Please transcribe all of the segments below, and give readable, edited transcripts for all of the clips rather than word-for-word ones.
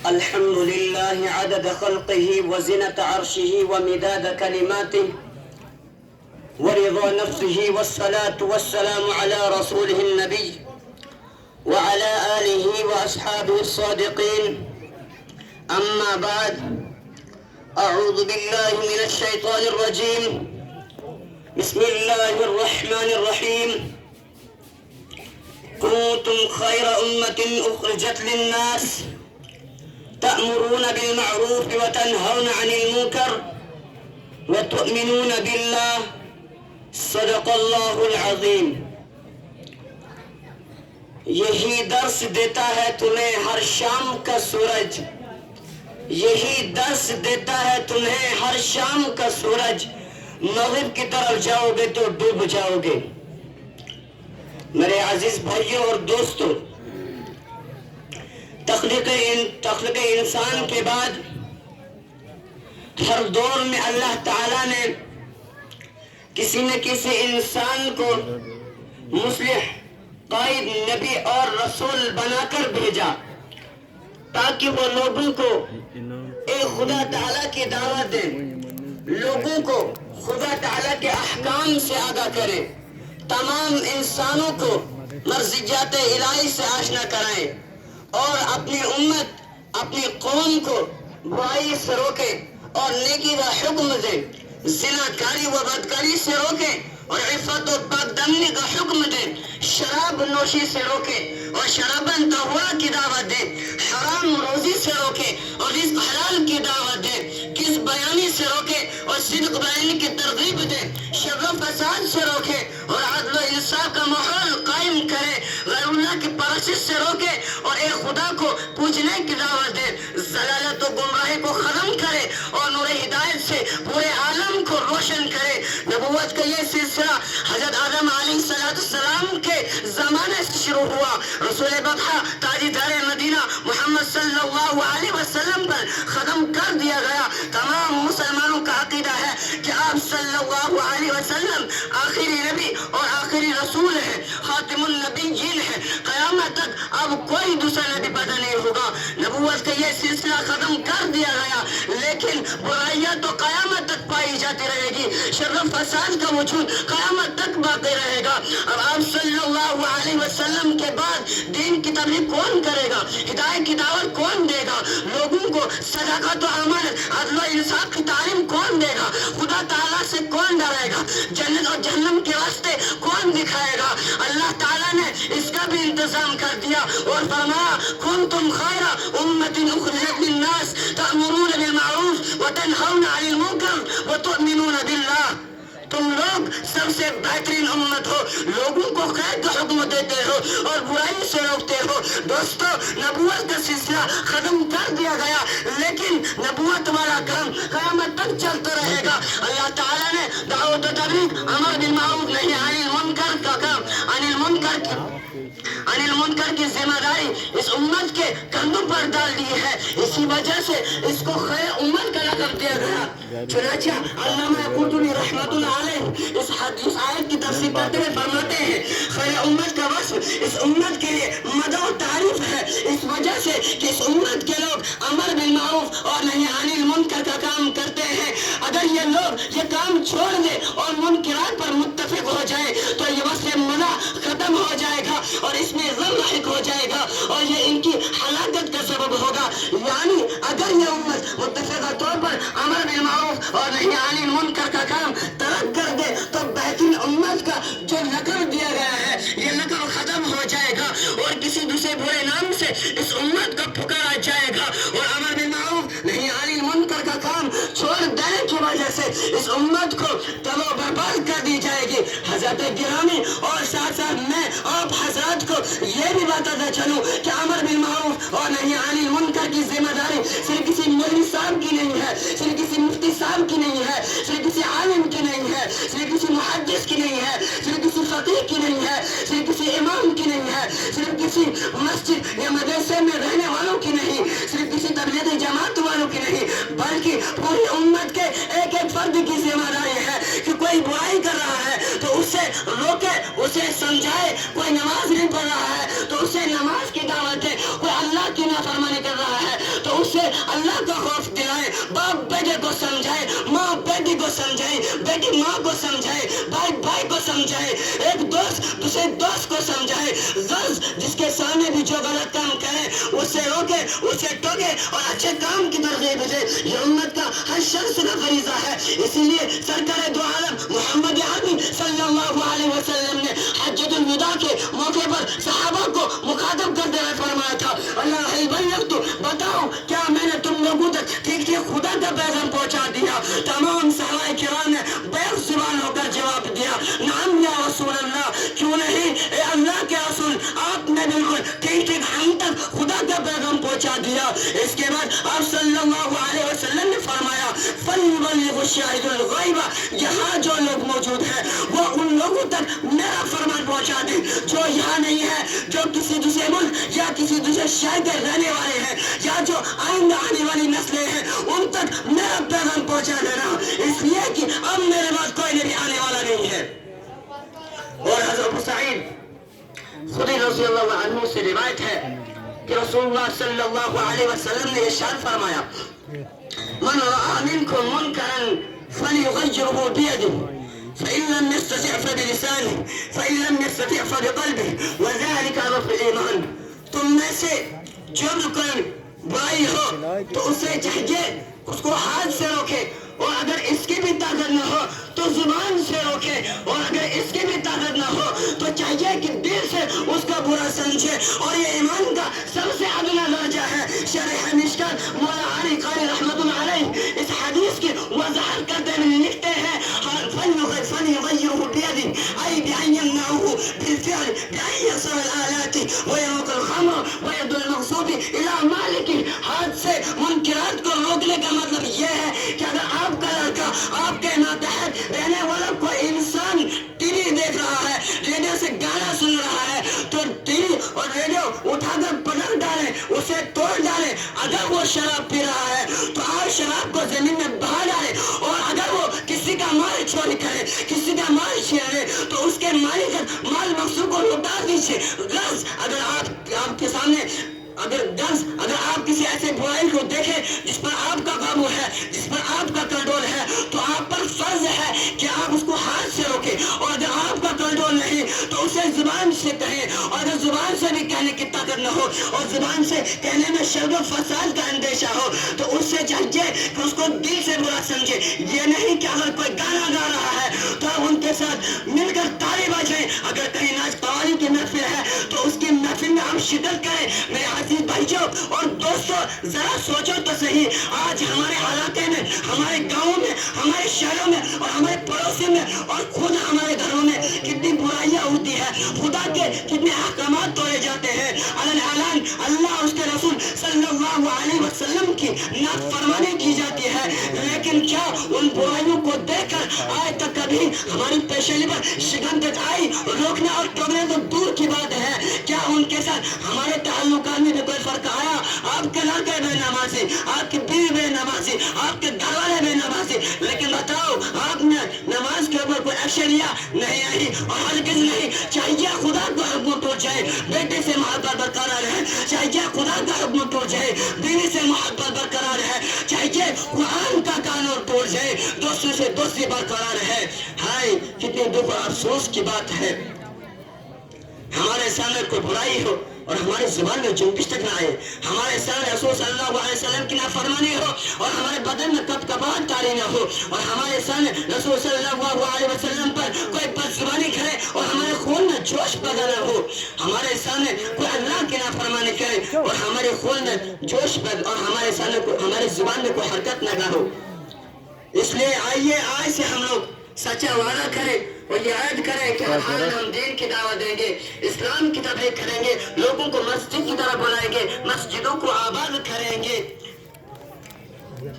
الحمد لله عدد خلقه وزنة عرشه ومداد كلماته ورضا نفسه، والصلاة والسلام على رسوله النبي وعلى آله وأصحابه الصادقين. أما بعد، أعوذ بالله من الشيطان الرجيم. بسم الله الرحمن الرحيم. كنتم خير أمة أخرجت للناس تأمرون بالمعروف وتنهون عن المنكر وتؤمنون بالله. صدق اللہ العظیم. یہی درس دیتا ہے تمہیں ہر شام کا سورج، یہی درس دیتا ہے تمہیں ہر شام کا سورج. مغرب کی طرف جاؤ گے تو ڈوب جاؤ گے. میرے عزیز بھائیوں اور دوستوں، تخلیق انسان کے بعد ہر دور میں اللہ تعالیٰ نے کسی نہ کسی انسان کو مصلح، قائد، نبی اور رسول بنا کر بھیجا تاکہ وہ لوگوں کو ایک خدا تعالیٰ کی دعوت دے، لوگوں کو خدا تعالیٰ کے احکام سے آگاہ کرے، تمام انسانوں کو مرضیات الہی سے آشنا کرائیں اور اپنی امت، اپنی قوم کو برائی سے روکے اور نیکی کا حکم دے، زناکاری و بدکاری سے روکے اور عفت و پاک دامنی کا حکم دے، شراب نوشی سے روکے اور شرابن طہورا کی دعوت دے، حرام روزی سے روکے اور رزق حلال کی دعوت دے، کذب بیانی سے روکے اور صدق بیانی کی ترغیب دے، شر و فساد سے روکے اور عدل و انصاف کا ماحول قائم کرے، غیر اللہ کی پرستش سے روکے اور ایک خدا کو پوجنے کی دعوت دے، ضلالت و گمراہی کو ختم کرے اور نور ہدایت سے پورے عالم کو روشن کرے. نبوت کا یہ سلسلہ حضرت آدم علیہ السلام کے زمانے سے شروع ہوا. رسول بطحہ تاجدار مدینہ محمد صلی اللہ علیہ وسلم پر ختم کر دیا گیا. تمام مسلمانوں کا عقیدہ ہے کہ آپ صلی اللہ علیہ وسلم آخری نبی اور آخری رسول ہے، خاتم النبیین ہے. قیامت تک اب کوئی دوسرا نبی پیدا نہیں ہوگا. نبوت کا یہ سلسلہ ختم کر دیا گیا، لیکن برائیاں تو قیامت تک پائی جاتی رہے گی، شر و فساد کا وجود قیامت تک باقی رہے گا. اب آپ صلی اللہ علیہ وسلم کے بعد دین کی تبلیغ کون کرے گا؟ ہدایت کی دعوت کون دے گا؟ لوگوں کو صداقت و امانت، عدل و انصاف کی تعلیم کون دے گا؟ خدا تعالیٰ سے کون ڈرے گا؟ جنت اور جہنم کے راستے کون دکھائے گا؟ اللہ تعالیٰ نے اس کا بھی انتظام کر دیا اور فرمایا کنتم خیر امۃ اخرجت للناس تأمرون بالمعروف وتنہون عن المنکر وتؤمنون باللہ. تم لوگ سب سے بہترین امت ہو، لوگوں کو خیر کا حکم دیتے ہو اور برائی سے روکتے ہو. دوستو، نبوت کا سلسلہ ختم کر دیا گیا، لیکن نبوت والا کام قیامت تک چلتا رہے گا. اللہ تعالیٰ نے دعوت و تبلیغ، امر بالمعروف نہی عن المنکر کا کام، عن المنکر کی ذمہ داری اس امت کے کندھوں پر ڈال دی ہے. اسی وجہ سے اس کو خیر امت کا لقب دیا گیا. چنانچہ علامہ قرطبی رحمۃ اللہ علیہ اس آیت کی تفسیر کرتے ہوئے فرماتے ہیں خیر امت کا وصف اس امت کے لیے مدح و تعریف ہے، اس وجہ سے کہ اس امت کے لوگ امر بالمعروف اور نہی عن المنکر کا کام کرتے ہیں. اگر یہ لوگ یہ کام چھوڑ دیں اور منکرات پر متفق ہو جائے تو یہ وصف مدح ختم ہو جائے گا اور اس میں غم لاحق ہو جائے گا اور یہ ان کی ہلاکت کا سبب ہوگا. یعنی اگر یہ امت متفقہ طور پر امر بالمعروف اور نہی عن المنکر کا کام ترک کر دے تو بہترین امت کا جو لقب دیا گیا ہے یہ لقب ختم ہو جائے گا اور کسی دوسرے برے نام سے اس امت کو پکارا جائے گا اور امر اس امت کو تباہ برباد کر دی جائے گی۔ حضرت گرامی اور ساتھ ساتھ میں آپ حضرات کو یہ بھی بتاتا چلوں کہ امر بالمعروف اور نہی عن المنکر کی ذمہ داری صرف کسی مولوی صاحب کی نہیں ہے، صرف کسی مفتی صاحب کی نہیں ہے، صرف کسی عالم کی نہیں ہے، صرف کسی محدث کی نہیں ہے، صرف کسی فقیہ کی نہیں ہے، صرف کسی امام کی نہیں ہے، صرف کسی مسجد یا مدرسے میں رہنے والوں کی نہیں، صرف کسی تبلیغی جماعت والوں کی نہیں، بلکہ پوری امت کے ایک ایک فرد کی ذمہ داری ہے کہ کوئی برائی کر رہا ہے تو اسے روکے، اسے سمجھائے، کوئی نماز نہیں پڑھ رہا ہے تو اسے نماز کی دعوت دے، کوئی اللہ کی نافرمانی کر رہا ہے تو اسے اللہ کا خوف دلائے، باپ بیٹے کو سمجھائے، ماں بیٹی کو سمجھائے، بیٹی ماں کو سمجھائے، بھائی بھائی کو سمجھائے، ایک دوست دوسرے دوست کو سمجھائے، غرض جس کے سامنے بھی جو غلط کام کرے اسے روکے، اسے ٹوکے اور اچھے کام کی ترغیب دے۔ یہ امت کا ہر شخص کا فریضہ ہے۔ اسی لیے سرکار دو عالم محمد عربی صلی اللہ علیہ وسلم نے حجۃ الوداع کے موقع پر صحابہ کو مخاطب کرتے ہوئے فرمایا تھا، اللہ حل بلغت، بتاؤ کیا میں نے تم لوگوں تک ٹھیک ٹھیک خدا کا پیغام پہنچا دیا؟ تمام صحابہ کرام نے بیک زبان ہو کر جواب دیا، نعم یا رسول اللہ، کیوں نہیں اے اللہ کے رسول، آپ نے بالکل ٹھیک ٹھیک ہم تک خدا کا پیغام پہنچا دیا۔ اس کے بعد آپ صلی اللہ علیہ وسلم نے فرمایا، فَلْيُبَلِّغُ الشَّاهِدُ الْغَائِبَ، یہاں جو لوگ موجود ہیں وہ ان لوگوں تک میرا فرمان پہنچا دیں جو یہاں نہیں ہے، جو کسی دوسرے ملک یا کسی دوسرے شہر کے رہنے والے ہیں یا جو آئندہ آنے والی نسلیں ہیں ان تک میرا پیغام پہنچا دینا، اس لیے کہ اب میرے بعد کوئی نبی آنے والا نہیں ہے۔ اور حضرت ابو سعید خدری رضی اللہ عنہ سے روایت ہے کہ رسول اللہ صلی اللہ علیہ وسلم نے ارشاد فرمایا، من رأى منكم منكرا فليغيره بيده فإن لم يستطع فبلسانه فإن لم يستطع فبقلبه وذلك ضعف الإيمان۔ تم میں سے جو بھی کوئی برائی ہو تو اسے چاہیے اس کو ہاتھ سے روکے، اور اگر اس کی بھی طاقت نہ ہو تو زبان سے روکے، اور اگر اس کی بھی طاقت نہ ہو تو چاہیے کہ دل سے اس کا برا سمجھے۔ اور یہ ایمان کا سب سے ادنا درجہ ہے۔ شرح مشکات مولا علی قاری رحمت اللہ علیہ اس حدیث کی وضاحت کرتے ہوئے لکھتے ہیں، فَلْيُغَيِّرْهُ بِيَدِهِ أي بأن يمنعه بالفعل بأن يكسر الآلات ويملك الخمر ويد المغصوب إلى مالكه۔ ہاتھ سے منکرات کو روکنے کا مطلب یہ ہے کہ اگر آپ کا لڑکا، آپ کے ماتحت رہنے والا کوئی انسان ٹی وی دیکھ رہا ہے، ریڈیو سے گانا سن رہا ہے تو ٹی وی اور ریڈیو اٹھا کر پٹک ڈالے، اسے توڑ ڈالے۔ اگر وہ شراب پی رہا ہے تو آپ شراب کو زمین میں بہا ڈالے، اور اگر وہ کسی کا مال چوری کرے، کسی کا مال چھینے تو اس کے مالک مال مقصود کو لوٹا دیجیے۔ غرض اگر آپ کے سامنے اگر آپ کسی ایسے برائی کو دیکھیں جس پر آپ کا قابو ہے، جس پر آپ کا کنٹرول ہے، تو آپ پر فرض ہے کہ آپ اس کو ہاتھ سے روکیں، اور اگر آپ کا کنٹرول نہیں تو اسے زبان سے کہیں، اور اگر زبان سے بھی کہنے کی طاقت نہ ہو اور زبان سے کہنے میں شر و فساد کا اندیشہ ہو تو اس سے چاہیے کہ اس کو دل سے برا سمجھے۔ یہ نہیں کہ اگر کوئی گانا گا رہا ہے تو آپ ان کے ساتھ مل کر تالی بجائیں، اگر کہیں ناچ قوالی کی محفل ہے تو اس کی محفل میں آپ شرکت کریں۔ میرے عزیز بھائیوں اور دوستوں، ذرا سوچو تو صحیح، آج ہمارے علاقے میں، ہمارے گاؤں میں، ہمارے شہروں میں اور ہمارے پڑوسی میں اور خود ہمارے گھروں میں کتنی برائیاں ہوتی ہیں، خدا کے کتنے احکامات توڑے جاتے ہیں، اعلان اللہ اور اس کے رسول صلی اللہ علیہ وسلم کی نافرمانی کی جاتی ہے۔ لیکن کیا ان برائیوں کو دیکھ کر آج تک کبھی ہماری پیشانی پر شکنجت آئی؟ روکنا اور ٹوکنا تو دور کی بات ہے، کیا ان کے ساتھ ہمارے تعلقات میں کوئی فرق آیا؟ آپ کے لڑکے بے نمازی، آپ کی بیوی بے نمازی، آپ کے گھر والے بے نمازی، لیکن بتاؤ آپ نے نماز کے اوپر کوئی ایکشن لیا؟ نہیں، اور ہرگز نہیں۔ چاہیے خدا کا حکم ٹوٹ جائے، بیٹے سے محبت برقرار رہے، چاہیے خدا کا حکم ٹوٹ جائے، بیوی سے محبت برقرار رہے، چاہیے قرآن کا قانون ٹوٹ جائے، دوستوں سے دوستی برقرار رہے۔ ہائے کتنی دکھ اور افسوس کی بات ہے، ہمارے سامنے کوئی برائی ہو اور ہماری زبان میں جنبش تک نہ آئے، ہمارے سامنے رسول صلی اللہ علیہ وسلم کی نافرمانی ہو اور ہمارے بدن میں کپکپاہٹ طاری نہ ہو، اور ہمارے سامنے رسول صلی اللہ علیہ وسلم پر کوئی بدزبانی کرے اور ہمارے خون میں جوش پیدا نہ ہو، ہمارے سامنے کوئی اللہ کی نافرمانی کرے اور ہمارے خون میں جوش پیدا اور ہمارے سامنے ہماری زبان میں کوئی حرکت نہ ہو۔ اس لیے آئیے آج سے ہم لوگ سچا وعدہ کریں اور یہ عہد کریں کہ ہر حال ہم دین کی دعوت دیں گے، اسلام کی تبلیغ کریں گے، لوگوں کو مسجد کی طرف بلائیں گے، مسجدوں کو آباد کریں گے۔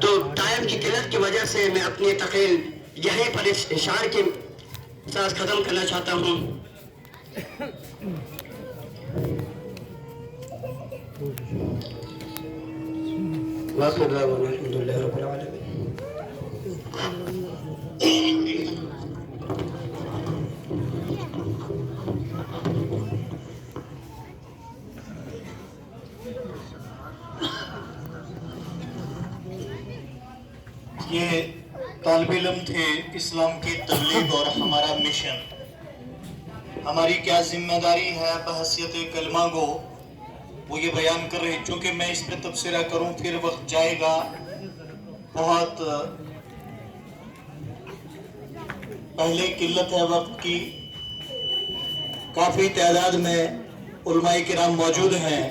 تو ٹائم کی قلت کی وجہ سے میں اپنی تقریر یہیں پر اس اشعار کے ساتھ ختم کرنا چاہتا ہوں۔ وآخر دعوانا الحمد لله رب العالمين۔ یہ طالب علم تھے اسلام کی تبلیغ اور ہمارا مشن، ہماری کیا ذمہ داری ہے بحیثیت کلمہ گو، وہ یہ بیان کر رہے۔ چونکہ میں اس پہ تبصرہ کروں پھر وقت جائے گا، بہت پہلے قلت ہے وقت کی، کافی تعداد میں علماء کرام موجود ہیں،